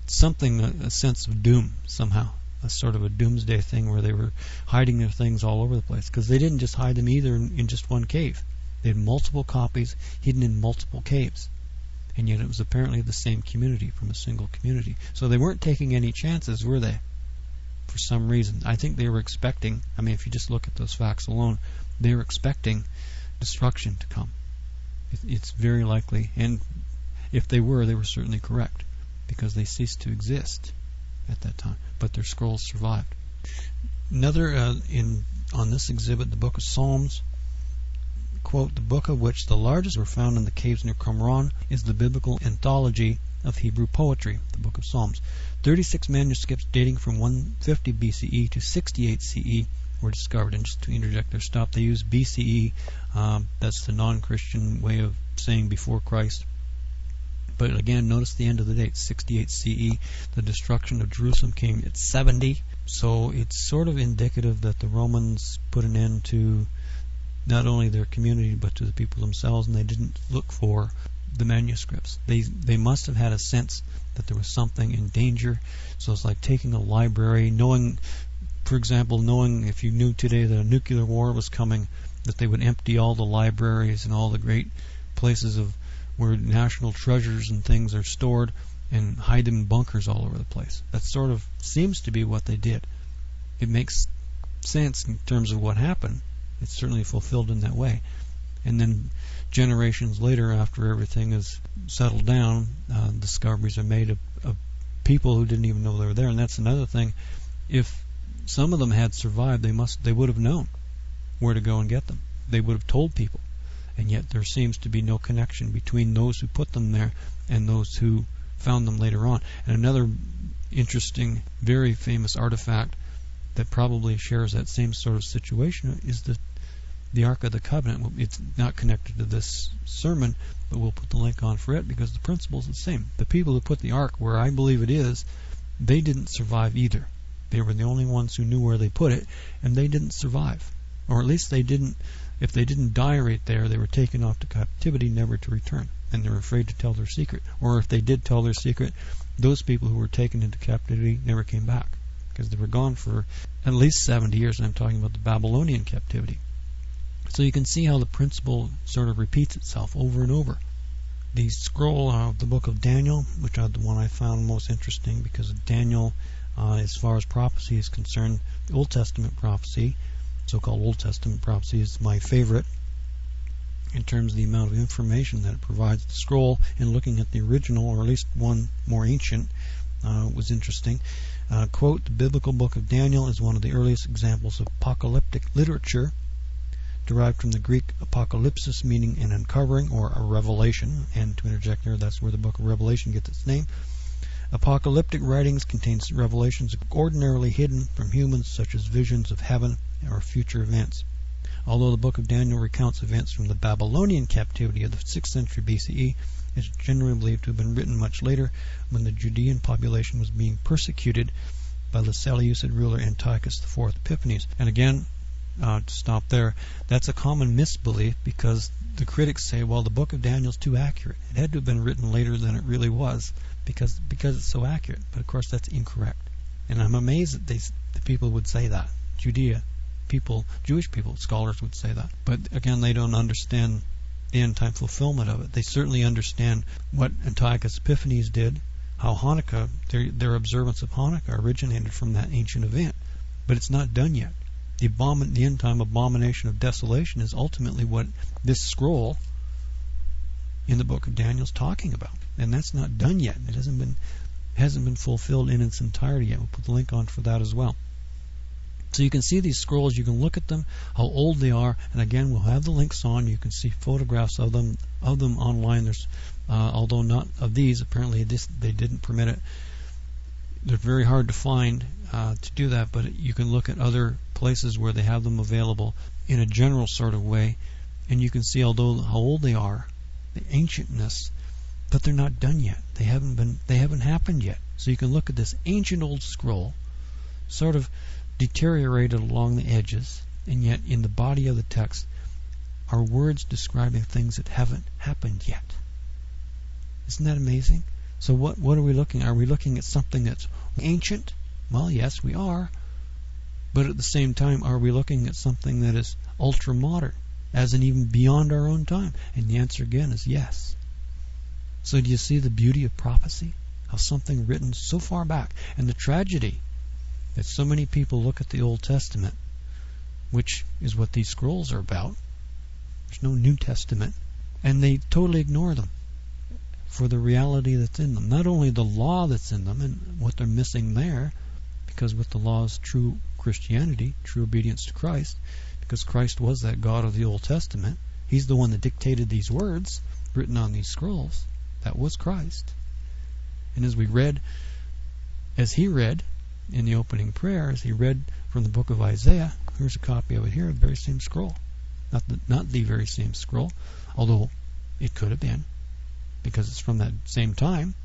a sense of doom somehow, a sort of a doomsday thing where they were hiding their things all over the place. Because they didn't just hide them either in just one cave. They had multiple copies hidden in multiple caves. And yet it was apparently the same community, from a single community. So they weren't taking any chances, were they? For some reason. I think they were expecting, if you just look at those facts alone, they were expecting destruction to come. It's very likely, and if they were certainly correct, because they ceased to exist at that time. But their scrolls survived. Another, on this exhibit, the book of Psalms, quote, "The book of which the largest were found in the caves near Qumran is the biblical anthology of Hebrew poetry, the Book of Psalms. 36 manuscripts dating from 150 BCE to 68 CE were discovered." And just to interject there, stop, they use BCE. That's the non-Christian way of saying before Christ. But again, notice the end of the date, 68 CE. The destruction of Jerusalem came at 70. So it's sort of indicative that the Romans put an end to not only their community but to the people themselves, and they didn't look for the manuscripts. They must have had a sense that there was something in danger. So it's like taking a library, knowing, for example, knowing if you knew today that a nuclear war was coming, that they would empty all the libraries and all the great places of where national treasures and things are stored and hide them in bunkers all over the place. That sort of seems to be what they did. It makes sense in terms of what happened. It's certainly fulfilled in that way. And then generations later, after everything is settled down, discoveries are made of people who didn't even know they were there. And that's another thing. If some of them had survived, they would have known where to go and get them. They would have told people. And yet there seems to be no connection between those who put them there and those who found them later on. And another interesting, very famous artifact that probably shares that same sort of situation is the Ark of the Covenant. It's not connected to this sermon, but we'll put the link on for it because the principle is the same. The people who put the Ark where I believe it is, they didn't survive either. They were the only ones who knew where they put it, and they didn't survive. Or at least they didn't. If they didn't die right there, they were taken off to captivity, never to return. And they were afraid to tell their secret. Or if they did tell their secret, those people who were taken into captivity never came back. Because they were gone for at least 70 years, and I'm talking about the Babylonian captivity. So you can see how the principle sort of repeats itself over and over. The scroll of the book of Daniel, which is the one I found most interesting, because Daniel, as far as prophecy is concerned, the Old Testament prophecy, so-called Old Testament prophecy, is my favorite in terms of the amount of information that it provides. The scroll, and looking at the original, or at least one more ancient, was interesting. Quote, "The biblical book of Daniel is one of the earliest examples of apocalyptic literature, derived from the Greek apocalypsis, meaning an uncovering or a revelation." And to interject there, that's where the book of Revelation gets its name. Apocalyptic writings contain revelations ordinarily hidden from humans, such as visions of heaven or future events. Although the book of Daniel recounts events from the Babylonian captivity of the 6th century BCE, it is generally believed to have been written much later, when the Judean population was being persecuted by the Seleucid ruler Antiochus IV Epiphanes. And again, to stop there, that's a common misbelief, because the critics say, well, the book of Daniel is too accurate. It had to have been written later than it really was, because it's so accurate. But of course, that's incorrect. And I'm amazed that the people would say that. Jewish people, scholars would say that. But again, they don't understand the end-time fulfillment of it. They certainly understand what Antiochus Epiphanes did, how Hanukkah, their observance of Hanukkah originated from that ancient event. But it's not done yet. The end-time abomination of desolation is ultimately what this scroll in the book of Daniel is talking about. And that's not done yet. It hasn't been fulfilled in its entirety yet. We'll put the link on for that as well. So you can see these scrolls, you can look at them, how old they are, and again, we'll have the links on. You can see photographs of them online. There's, although not of these, apparently they didn't permit it. They're very hard to find to do that, but you can look at other places where they have them available in a general sort of way, and you can see, although how old they are, the ancientness, but they're not done yet. They haven't happened yet. So you can look at this ancient old scroll, sort of deteriorated along the edges, and yet in the body of the text are words describing things that haven't happened yet. Isn't that amazing? So what are we looking at? Are we looking at something that's ancient? Well, yes, we are. But at the same time, are we looking at something that is ultra-modern, as in even beyond our own time? And the answer again is yes. So do you see the beauty of prophecy? How something written so far back, and the tragedy that so many people look at the Old Testament, which is what these scrolls are about. There's no New Testament, and they totally ignore them for the reality that's in them. Not only the law that's in them and what they're missing there, because with the law is true Christianity, true obedience to Christ, because Christ was that God of the Old Testament. He's the one that dictated these words written on these scrolls. That was Christ. And as he read in the opening prayer, as he read from the book of Isaiah, here's a copy of it here, the very same scroll. Not the very same scroll, although it could have been, because it's from that same time.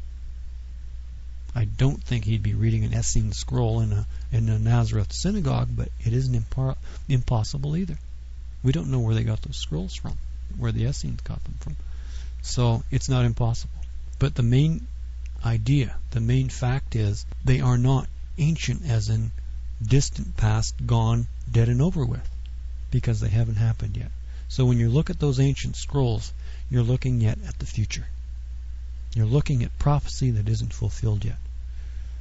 I don't think he'd be reading an Essene scroll in a Nazareth synagogue, but it isn't impossible either. We don't know where they got those scrolls from, where the Essenes got them from. So it's not impossible. But the main idea, the main fact is they are not ancient as in distant past, gone, dead and over with, because they haven't happened yet. So when you look at those ancient scrolls, you're looking yet at the future. You're looking at prophecy that isn't fulfilled yet.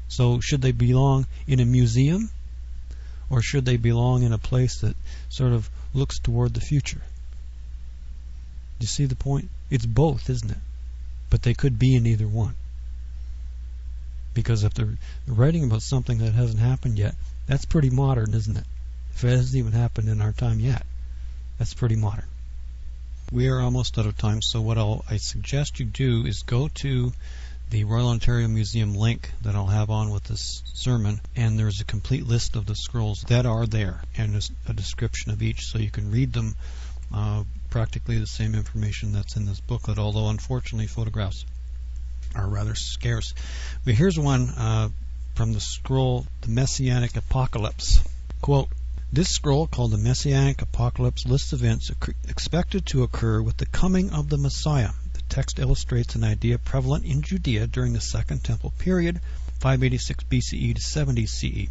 So should they belong in a museum, or should they belong in a place that sort of looks toward the future? Do you see the point? It's both, isn't it? But they could be in either one. Because if they're writing about something that hasn't happened yet, that's pretty modern, isn't it? If it hasn't even happened in our time yet, that's pretty modern. We are almost out of time, so what I suggest you do is go to the Royal Ontario Museum link that I'll have on with this sermon, and there's a complete list of the scrolls that are there, and there's a description of each, so you can read them, practically the same information that's in this booklet, although unfortunately photographs are rather scarce. But here's one from the scroll, The Messianic Apocalypse. Quote, "This scroll, called the Messianic Apocalypse, lists events expected to occur with the coming of the Messiah. The text illustrates an idea prevalent in Judea during the Second Temple period, 586 BCE to 70 CE.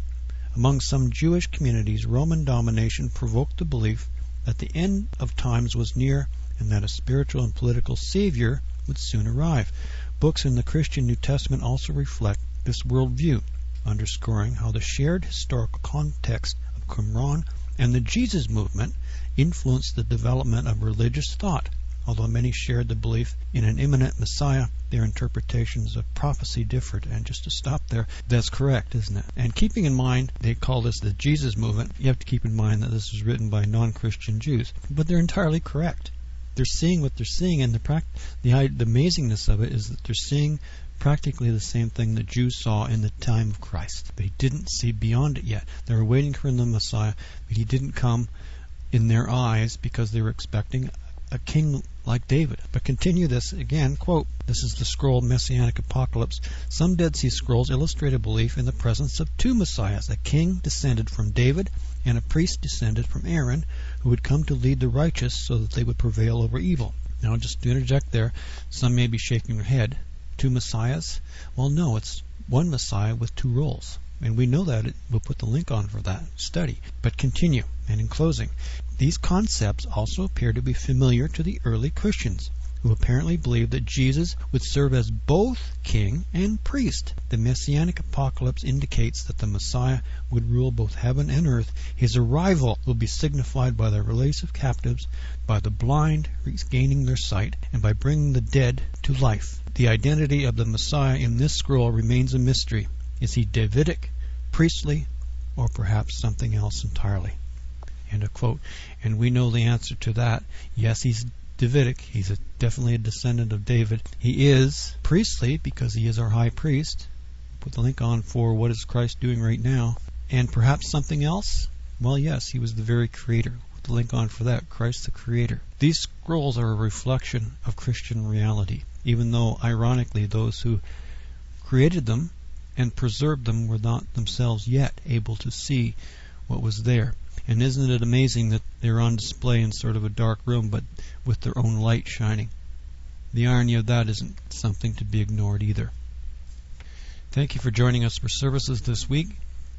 Among some Jewish communities, Roman domination provoked the belief that the end of times was near and that a spiritual and political savior would soon arrive. Books in the Christian New Testament also reflect this worldview, underscoring how the shared historical context of Qumran and the Jesus movement influenced the development of religious thought. Although many shared the belief in an imminent Messiah, their interpretations of prophecy differed." And just to stop there, that's correct, isn't it? And keeping in mind, they call this the Jesus movement, you have to keep in mind that this was written by non-Christian Jews. But they're entirely correct. They're seeing what they're seeing, and the amazingness of it is that they're seeing practically the same thing that Jews saw in the time of Christ. They didn't see beyond it yet. They were waiting for the Messiah, but he didn't come in their eyes because they were expecting a king like David. But continue this again, quote, "This is the scroll Messianic Apocalypse. Some Dead Sea Scrolls illustrate a belief in the presence of two messiahs, a king descended from David and a priest descended from Aaron, who would come to lead the righteous so that they would prevail over evil." Now, just to interject there, some may be shaking their head. Two messiahs? Well, no, it's one messiah with two roles. And we know that. We'll put the link on for that study. But continue. And in closing, these concepts also appear to be familiar to the early Christians, who apparently believed that Jesus would serve as both king and priest. The Messianic Apocalypse indicates that the Messiah would rule both heaven and earth. His arrival will be signified by the release of captives, by the blind regaining their sight, and by bringing the dead to life. The identity of the Messiah in this scroll remains a mystery. Is he Davidic, priestly, or perhaps something else entirely? End of quote. And we know the answer to that. Yes, he's Davidic. He's definitely a descendant of David. He is priestly because he is our high priest. Put the link on for what is Christ doing right now. And perhaps something else? Well, yes, he was the very creator. Put the link on for that. Christ the creator. These scrolls are a reflection of Christian reality, even though, ironically, those who created them and preserved them were not themselves yet able to see what was there. And isn't it amazing that they're on display in sort of a dark room, but with their own light shining? The irony of that isn't something to be ignored either. Thank you for joining us for services this week.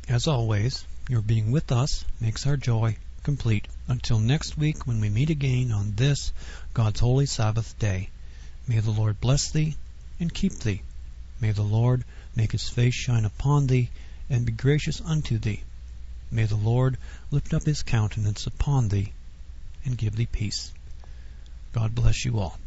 As always, your being with us makes our joy complete. Until next week, when we meet again on this, God's holy Sabbath day, may the Lord bless thee and keep thee. May the Lord make his face shine upon thee and be gracious unto thee. May the Lord lift up his countenance upon thee and give thee peace. God bless you all.